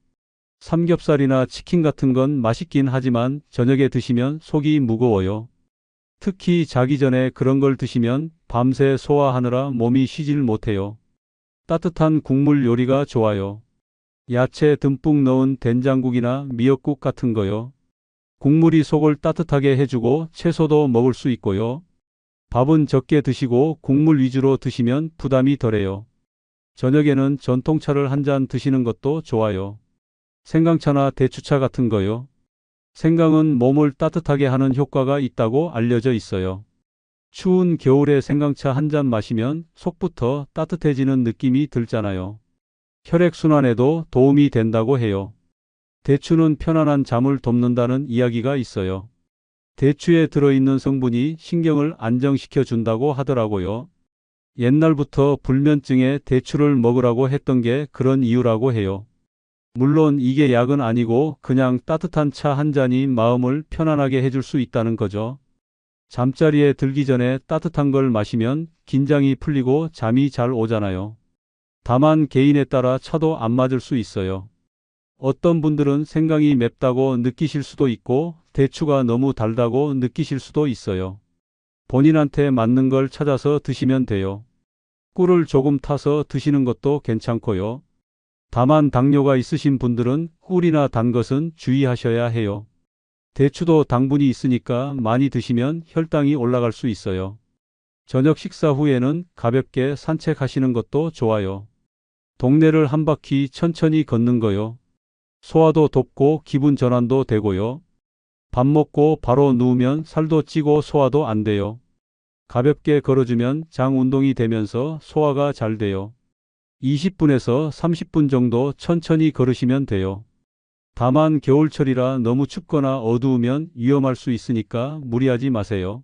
삼겹살이나 치킨 같은 건 맛있긴 하지만 저녁에 드시면 속이 무거워요. 특히 자기 전에 그런 걸 드시면 밤새 소화하느라 몸이 쉬질 못해요. 따뜻한 국물 요리가 좋아요. 야채 듬뿍 넣은 된장국이나 미역국 같은 거요. 국물이 속을 따뜻하게 해주고 채소도 먹을 수 있고요. 밥은 적게 드시고 국물 위주로 드시면 부담이 덜해요. 저녁에는 전통차를 한 잔 드시는 것도 좋아요. 생강차나 대추차 같은 거요. 생강은 몸을 따뜻하게 하는 효과가 있다고 알려져 있어요. 추운 겨울에 생강차 한 잔 마시면 속부터 따뜻해지는 느낌이 들잖아요. 혈액순환에도 도움이 된다고 해요. 대추는 편안한 잠을 돕는다는 이야기가 있어요. 대추에 들어있는 성분이 신경을 안정시켜 준다고 하더라고요. 옛날부터 불면증에 대추를 먹으라고 했던 게 그런 이유라고 해요. 물론 이게 약은 아니고 그냥 따뜻한 차 한 잔이 마음을 편안하게 해줄 수 있다는 거죠. 잠자리에 들기 전에 따뜻한 걸 마시면 긴장이 풀리고 잠이 잘 오잖아요. 다만 개인에 따라 차도 안 맞을 수 있어요. 어떤 분들은 생강이 맵다고 느끼실 수도 있고 대추가 너무 달다고 느끼실 수도 있어요. 본인한테 맞는 걸 찾아서 드시면 돼요. 꿀을 조금 타서 드시는 것도 괜찮고요. 다만 당뇨가 있으신 분들은 꿀이나 단 것은 주의하셔야 해요. 대추도 당분이 있으니까 많이 드시면 혈당이 올라갈 수 있어요. 저녁 식사 후에는 가볍게 산책하시는 것도 좋아요. 동네를 한 바퀴 천천히 걷는 거요. 소화도 돕고 기분 전환도 되고요. 밥 먹고 바로 누우면 살도 찌고 소화도 안 돼요. 가볍게 걸어주면 장 운동이 되면서 소화가 잘 돼요. 20분에서 30분 정도 천천히 걸으시면 돼요. 다만 겨울철이라 너무 춥거나 어두우면 위험할 수 있으니까 무리하지 마세요.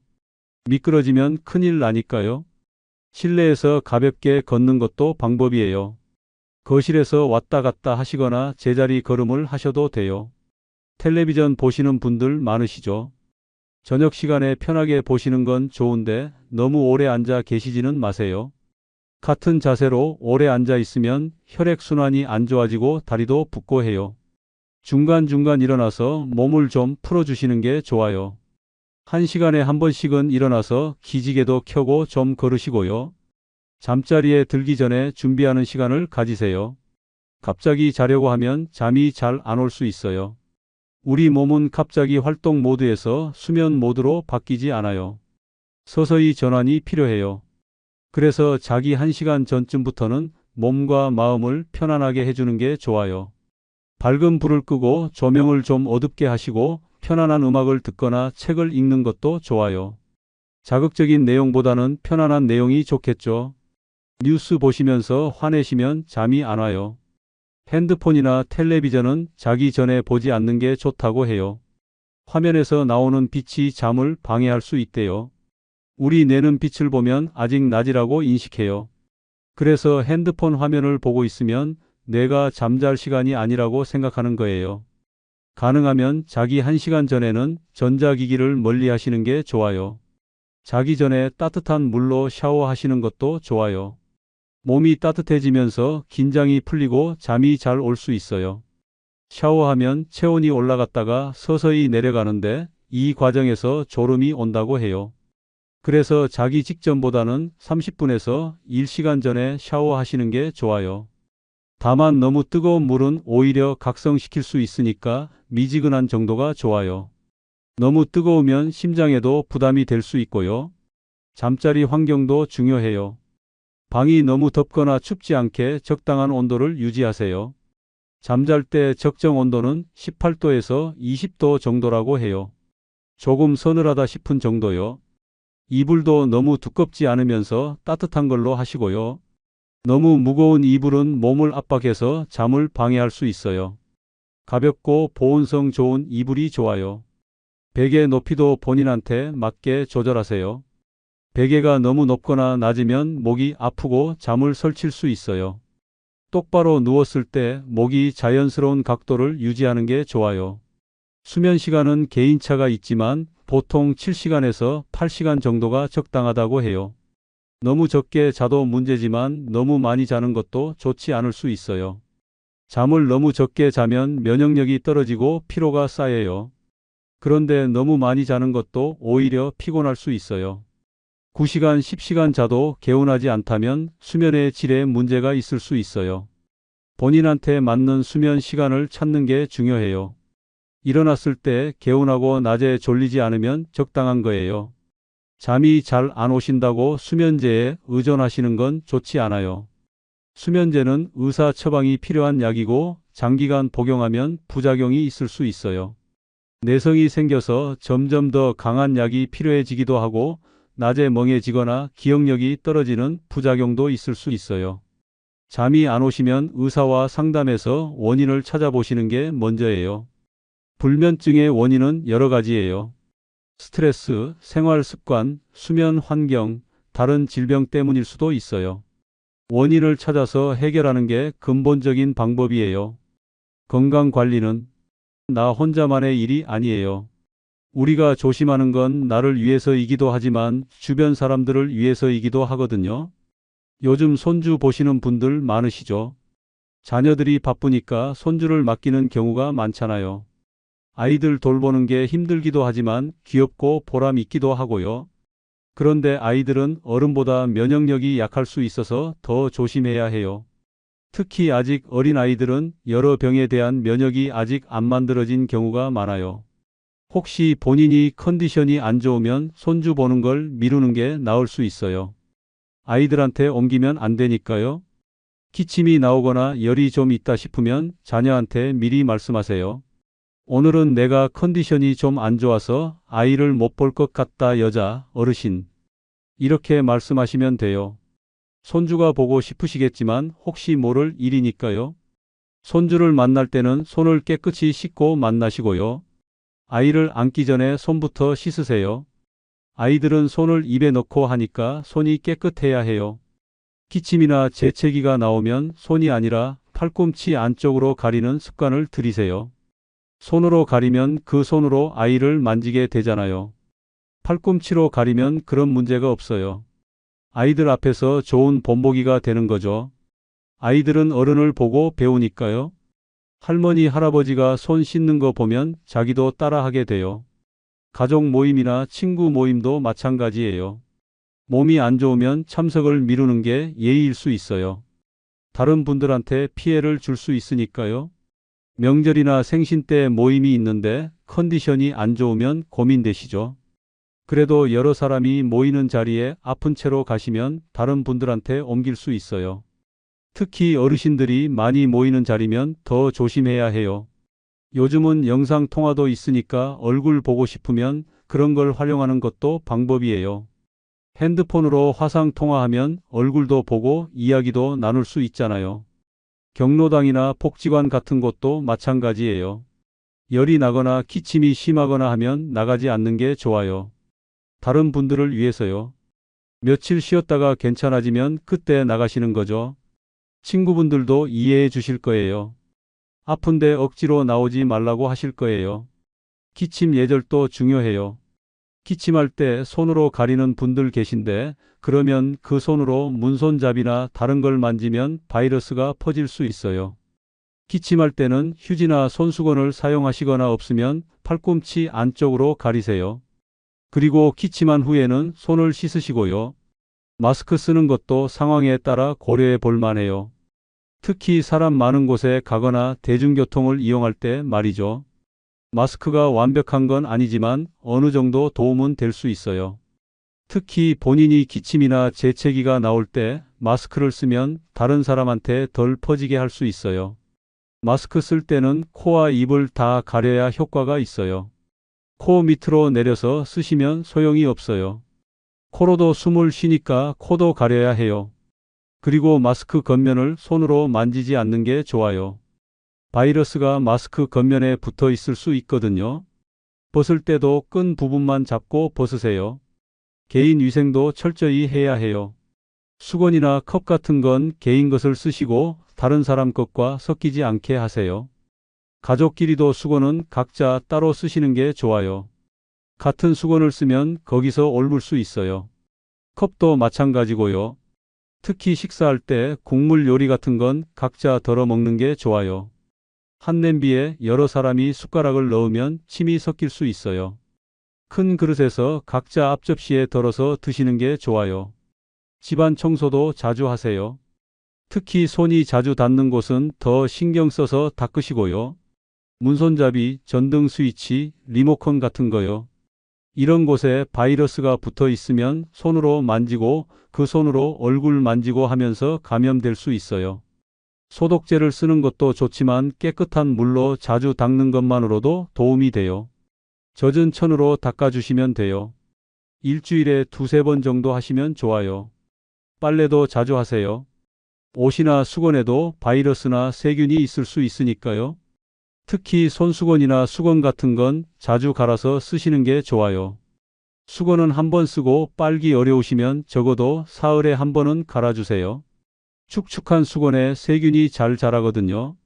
미끄러지면 큰일 나니까요. 실내에서 가볍게 걷는 것도 방법이에요. 거실에서 왔다 갔다 하시거나 제자리 걸음을 하셔도 돼요. 텔레비전 보시는 분들 많으시죠? 저녁 시간에 편하게 보시는 건 좋은데 너무 오래 앉아 계시지는 마세요. 같은 자세로 오래 앉아 있으면 혈액순환이 안 좋아지고 다리도 붓고 해요. 중간중간 일어나서 몸을 좀 풀어주시는 게 좋아요. 1시간에 한 번씩은 일어나서 기지개도 켜고 좀 걸으시고요. 잠자리에 들기 전에 준비하는 시간을 가지세요. 갑자기 자려고 하면 잠이 잘 안 올 수 있어요. 우리 몸은 갑자기 활동 모드에서 수면 모드로 바뀌지 않아요. 서서히 전환이 필요해요. 그래서 자기 1시간 전쯤부터는 몸과 마음을 편안하게 해주는 게 좋아요. 밝은 불을 끄고 조명을 좀 어둡게 하시고 편안한 음악을 듣거나 책을 읽는 것도 좋아요. 자극적인 내용보다는 편안한 내용이 좋겠죠. 뉴스 보시면서 화내시면 잠이 안 와요. 핸드폰이나 텔레비전은 자기 전에 보지 않는 게 좋다고 해요. 화면에서 나오는 빛이 잠을 방해할 수 있대요. 우리 뇌는 빛을 보면 아직 낮이라고 인식해요. 그래서 핸드폰 화면을 보고 있으면 뇌가 잠잘 시간이 아니라고 생각하는 거예요. 가능하면 자기 1시간 전에는 전자기기를 멀리 하시는 게 좋아요. 자기 전에 따뜻한 물로 샤워하시는 것도 좋아요. 몸이 따뜻해지면서 긴장이 풀리고 잠이 잘 올 수 있어요. 샤워하면 체온이 올라갔다가 서서히 내려가는데 이 과정에서 졸음이 온다고 해요. 그래서 자기 직전보다는 30분에서 1시간 전에 샤워하시는 게 좋아요. 다만 너무 뜨거운 물은 오히려 각성시킬 수 있으니까 미지근한 정도가 좋아요. 너무 뜨거우면 심장에도 부담이 될 수 있고요. 잠자리 환경도 중요해요. 방이 너무 덥거나 춥지 않게 적당한 온도를 유지하세요. 잠잘 때 적정 온도는 18도에서 20도 정도라고 해요. 조금 서늘하다 싶은 정도요. 이불도 너무 두껍지 않으면서 따뜻한 걸로 하시고요. 너무 무거운 이불은 몸을 압박해서 잠을 방해할 수 있어요. 가볍고 보온성 좋은 이불이 좋아요. 베개 높이도 본인한테 맞게 조절하세요. 베개가 너무 높거나 낮으면 목이 아프고 잠을 설칠 수 있어요. 똑바로 누웠을 때 목이 자연스러운 각도를 유지하는 게 좋아요. 수면 시간은 개인차가 있지만 보통 7시간에서 8시간 정도가 적당하다고 해요. 너무 적게 자도 문제지만 너무 많이 자는 것도 좋지 않을 수 있어요. 잠을 너무 적게 자면 면역력이 떨어지고 피로가 쌓여요. 그런데 너무 많이 자는 것도 오히려 피곤할 수 있어요. 9시간, 10시간 자도 개운하지 않다면 수면의 질에 문제가 있을 수 있어요. 본인한테 맞는 수면 시간을 찾는 게 중요해요. 일어났을 때 개운하고 낮에 졸리지 않으면 적당한 거예요. 잠이 잘 안 오신다고 수면제에 의존하시는 건 좋지 않아요. 수면제는 의사 처방이 필요한 약이고 장기간 복용하면 부작용이 있을 수 있어요. 내성이 생겨서 점점 더 강한 약이 필요해지기도 하고 낮에 멍해지거나 기억력이 떨어지는 부작용도 있을 수 있어요. 잠이 안 오시면 의사와 상담해서 원인을 찾아보시는 게 먼저예요. 불면증의 원인은 여러 가지예요. 스트레스, 생활 습관, 수면 환경, 다른 질병 때문일 수도 있어요. 원인을 찾아서 해결하는 게 근본적인 방법이에요. 건강 관리는 나 혼자만의 일이 아니에요. 우리가 조심하는 건 나를 위해서이기도 하지만 주변 사람들을 위해서이기도 하거든요. 요즘 손주 보시는 분들 많으시죠? 자녀들이 바쁘니까 손주를 맡기는 경우가 많잖아요. 아이들 돌보는 게 힘들기도 하지만 귀엽고 보람 있기도 하고요. 그런데 아이들은 어른보다 면역력이 약할 수 있어서 더 조심해야 해요. 특히 아직 어린 아이들은 여러 병에 대한 면역이 아직 안 만들어진 경우가 많아요. 혹시 본인이 컨디션이 안 좋으면 손주 보는 걸 미루는 게 나을 수 있어요. 아이들한테 옮기면 안 되니까요. 기침이 나오거나 열이 좀 있다 싶으면 자녀한테 미리 말씀하세요. 오늘은 내가 컨디션이 좀 안 좋아서 아이를 못 볼 것 같다 여자, 어르신. 이렇게 말씀하시면 돼요. 손주가 보고 싶으시겠지만 혹시 모를 일이니까요. 손주를 만날 때는 손을 깨끗이 씻고 만나시고요. 아이를 안기 전에 손부터 씻으세요. 아이들은 손을 입에 넣고 하니까 손이 깨끗해야 해요. 기침이나 재채기가 나오면 손이 아니라 팔꿈치 안쪽으로 가리는 습관을 들이세요. 손으로 가리면 그 손으로 아이를 만지게 되잖아요. 팔꿈치로 가리면 그런 문제가 없어요. 아이들 앞에서 좋은 본보기가 되는 거죠. 아이들은 어른을 보고 배우니까요. 할머니, 할아버지가 손 씻는 거 보면 자기도 따라하게 돼요. 가족 모임이나 친구 모임도 마찬가지예요. 몸이 안 좋으면 참석을 미루는 게 예의일 수 있어요. 다른 분들한테 피해를 줄 수 있으니까요. 명절이나 생신 때 모임이 있는데 컨디션이 안 좋으면 고민되시죠. 그래도 여러 사람이 모이는 자리에 아픈 채로 가시면 다른 분들한테 옮길 수 있어요. 특히 어르신들이 많이 모이는 자리면 더 조심해야 해요. 요즘은 영상 통화도 있으니까 얼굴 보고 싶으면 그런 걸 활용하는 것도 방법이에요. 핸드폰으로 화상 통화하면 얼굴도 보고 이야기도 나눌 수 있잖아요. 경로당이나 복지관 같은 곳도 마찬가지예요. 열이 나거나 기침이 심하거나 하면 나가지 않는 게 좋아요. 다른 분들을 위해서요. 며칠 쉬었다가 괜찮아지면 그때 나가시는 거죠. 친구분들도 이해해 주실 거예요. 아픈데 억지로 나오지 말라고 하실 거예요. 기침 예절도 중요해요. 기침할 때 손으로 가리는 분들 계신데 그러면 그 손으로 문손잡이나 다른 걸 만지면 바이러스가 퍼질 수 있어요. 기침할 때는 휴지나 손수건을 사용하시거나 없으면 팔꿈치 안쪽으로 가리세요. 그리고 기침한 후에는 손을 씻으시고요. 마스크 쓰는 것도 상황에 따라 고려해 볼 만해요. 특히 사람 많은 곳에 가거나 대중교통을 이용할 때 말이죠. 마스크가 완벽한 건 아니지만 어느 정도 도움은 될 수 있어요. 특히 본인이 기침이나 재채기가 나올 때 마스크를 쓰면 다른 사람한테 덜 퍼지게 할 수 있어요. 마스크 쓸 때는 코와 입을 다 가려야 효과가 있어요. 코 밑으로 내려서 쓰시면 소용이 없어요. 코로도 숨을 쉬니까 코도 가려야 해요. 그리고 마스크 겉면을 손으로 만지지 않는 게 좋아요. 바이러스가 마스크 겉면에 붙어 있을 수 있거든요. 벗을 때도 끈 부분만 잡고 벗으세요. 개인 위생도 철저히 해야 해요. 수건이나 컵 같은 건 개인 것을 쓰시고 다른 사람 것과 섞이지 않게 하세요. 가족끼리도 수건은 각자 따로 쓰시는 게 좋아요. 같은 수건을 쓰면 거기서 옮을 수 있어요. 컵도 마찬가지고요. 특히 식사할 때 국물 요리 같은 건 각자 덜어 먹는 게 좋아요. 한 냄비에 여러 사람이 숟가락을 넣으면 침이 섞일 수 있어요. 큰 그릇에서 각자 앞접시에 덜어서 드시는 게 좋아요. 집안 청소도 자주 하세요. 특히 손이 자주 닿는 곳은 더 신경 써서 닦으시고요. 문손잡이, 전등 스위치, 리모컨 같은 거요. 이런 곳에 바이러스가 붙어 있으면 손으로 만지고 그 손으로 얼굴 만지고 하면서 감염될 수 있어요. 소독제를 쓰는 것도 좋지만 깨끗한 물로 자주 닦는 것만으로도 도움이 돼요. 젖은 천으로 닦아주시면 돼요. 일주일에 2~3번 정도 하시면 좋아요. 빨래도 자주 하세요. 옷이나 수건에도 바이러스나 세균이 있을 수 있으니까요. 특히 손수건이나 수건 같은 건 자주 갈아서 쓰시는 게 좋아요. 수건은 한 번 쓰고 빨기 어려우시면 적어도 사흘에 한 번은 갈아주세요. 축축한 수건에 세균이 잘 자라거든요.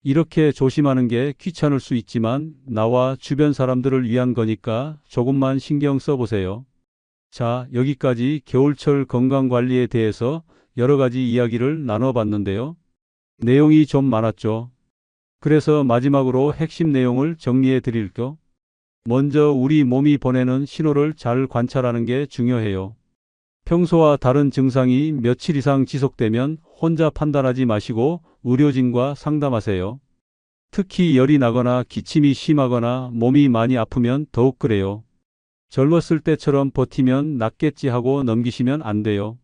이렇게 조심하는 게 귀찮을 수 있지만 나와 주변 사람들을 위한 거니까 조금만 신경 써보세요. 자, 여기까지 겨울철 건강관리에 대해서 여러 가지 이야기를 나눠봤는데요. 내용이 좀 많았죠. 그래서 마지막으로 핵심 내용을 정리해 드릴게요. 먼저 우리 몸이 보내는 신호를 잘 관찰하는 게 중요해요. 평소와 다른 증상이 며칠 이상 지속되면 혼자 판단하지 마시고 의료진과 상담하세요. 특히 열이 나거나 기침이 심하거나 몸이 많이 아프면 더욱 그래요. 젊었을 때처럼 버티면 낫겠지 하고 넘기시면 안 돼요.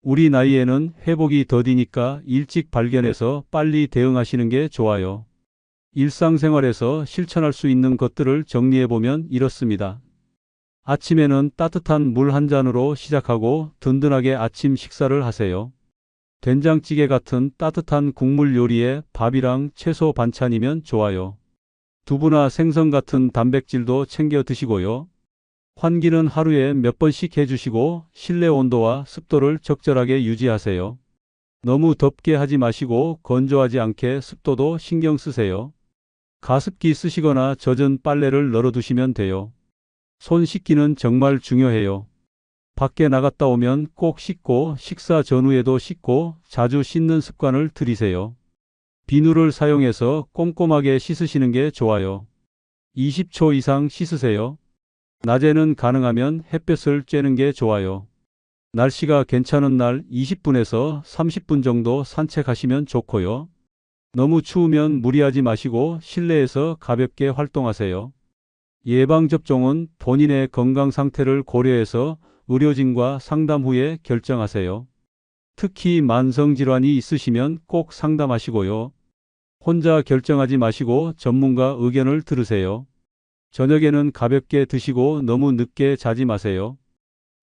우리 나이에는 회복이 더디니까 일찍 발견해서 빨리 대응하시는 게 좋아요. 일상생활에서 실천할 수 있는 것들을 정리해보면 이렇습니다. 아침에는 따뜻한 물 한 잔으로 시작하고 든든하게 아침 식사를 하세요. 된장찌개 같은 따뜻한 국물 요리에 밥이랑 채소 반찬이면 좋아요. 두부나 생선 같은 단백질도 챙겨 드시고요. 환기는 하루에 몇 번씩 해주시고 실내 온도와 습도를 적절하게 유지하세요. 너무 덥게 하지 마시고 건조하지 않게 습도도 신경 쓰세요. 가습기 쓰시거나 젖은 빨래를 널어두시면 돼요. 손 씻기는 정말 중요해요. 밖에 나갔다 오면 꼭 씻고 식사 전후에도 씻고 자주 씻는 습관을 들이세요. 비누를 사용해서 꼼꼼하게 씻으시는 게 좋아요. 20초 이상 씻으세요. 낮에는 가능하면 햇볕을 쬐는 게 좋아요. 날씨가 괜찮은 날 20분에서 30분 정도 산책하시면 좋고요. 너무 추우면 무리하지 마시고 실내에서 가볍게 활동하세요. 예방접종은 본인의 건강 상태를 고려해서 의료진과 상담 후에 결정하세요. 특히 만성질환이 있으시면 꼭 상담하시고요. 혼자 결정하지 마시고 전문가 의견을 들으세요. 저녁에는 가볍게 드시고 너무 늦게 자지 마세요.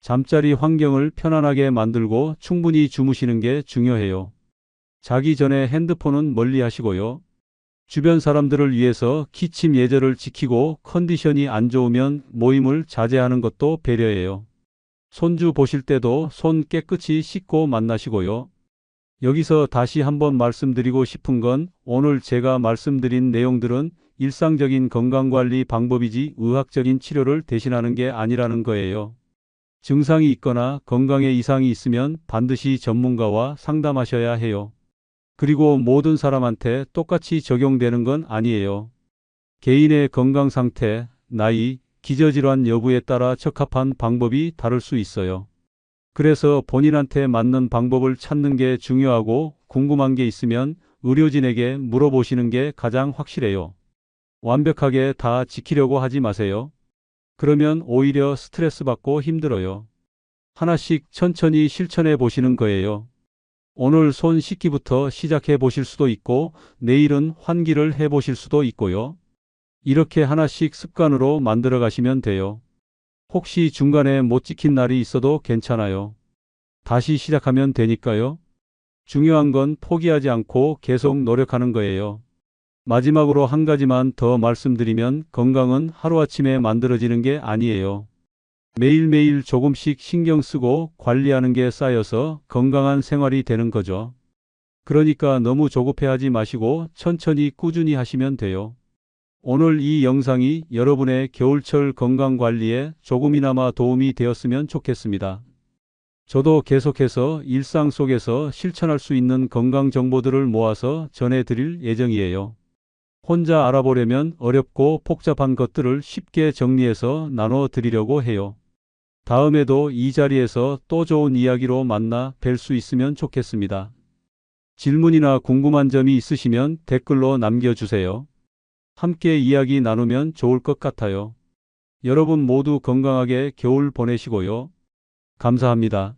잠자리 환경을 편안하게 만들고 충분히 주무시는 게 중요해요. 자기 전에 핸드폰은 멀리 하시고요. 주변 사람들을 위해서 기침 예절을 지키고 컨디션이 안 좋으면 모임을 자제하는 것도 배려예요. 손주 보실 때도 손 깨끗이 씻고 만나시고요. 여기서 다시 한번 말씀드리고 싶은 건 오늘 제가 말씀드린 내용들은 일상적인 건강관리 방법이지 의학적인 치료를 대신하는 게 아니라는 거예요. 증상이 있거나 건강에 이상이 있으면 반드시 전문가와 상담하셔야 해요. 그리고 모든 사람한테 똑같이 적용되는 건 아니에요. 개인의 건강 상태, 나이, 기저질환 여부에 따라 적합한 방법이 다를 수 있어요. 그래서 본인한테 맞는 방법을 찾는 게 중요하고 궁금한 게 있으면 의료진에게 물어보시는 게 가장 확실해요. 완벽하게 다 지키려고 하지 마세요. 그러면 오히려 스트레스 받고 힘들어요. 하나씩 천천히 실천해 보시는 거예요. 오늘 손 씻기부터 시작해 보실 수도 있고 내일은 환기를 해 보실 수도 있고요. 이렇게 하나씩 습관으로 만들어 가시면 돼요. 혹시 중간에 못 지킨 날이 있어도 괜찮아요. 다시 시작하면 되니까요. 중요한 건 포기하지 않고 계속 노력하는 거예요. 마지막으로 한 가지만 더 말씀드리면 건강은 하루아침에 만들어지는 게 아니에요. 매일매일 조금씩 신경 쓰고 관리하는 게 쌓여서 건강한 생활이 되는 거죠. 그러니까 너무 조급해하지 마시고 천천히 꾸준히 하시면 돼요. 오늘 이 영상이 여러분의 겨울철 건강 관리에 조금이나마 도움이 되었으면 좋겠습니다. 저도 계속해서 일상 속에서 실천할 수 있는 건강 정보들을 모아서 전해드릴 예정이에요. 혼자 알아보려면 어렵고 복잡한 것들을 쉽게 정리해서 나눠 드리려고 해요. 다음에도 이 자리에서 또 좋은 이야기로 만나 뵐 수 있으면 좋겠습니다. 질문이나 궁금한 점이 있으시면 댓글로 남겨주세요. 함께 이야기 나누면 좋을 것 같아요. 여러분 모두 건강하게 겨울 보내시고요. 감사합니다.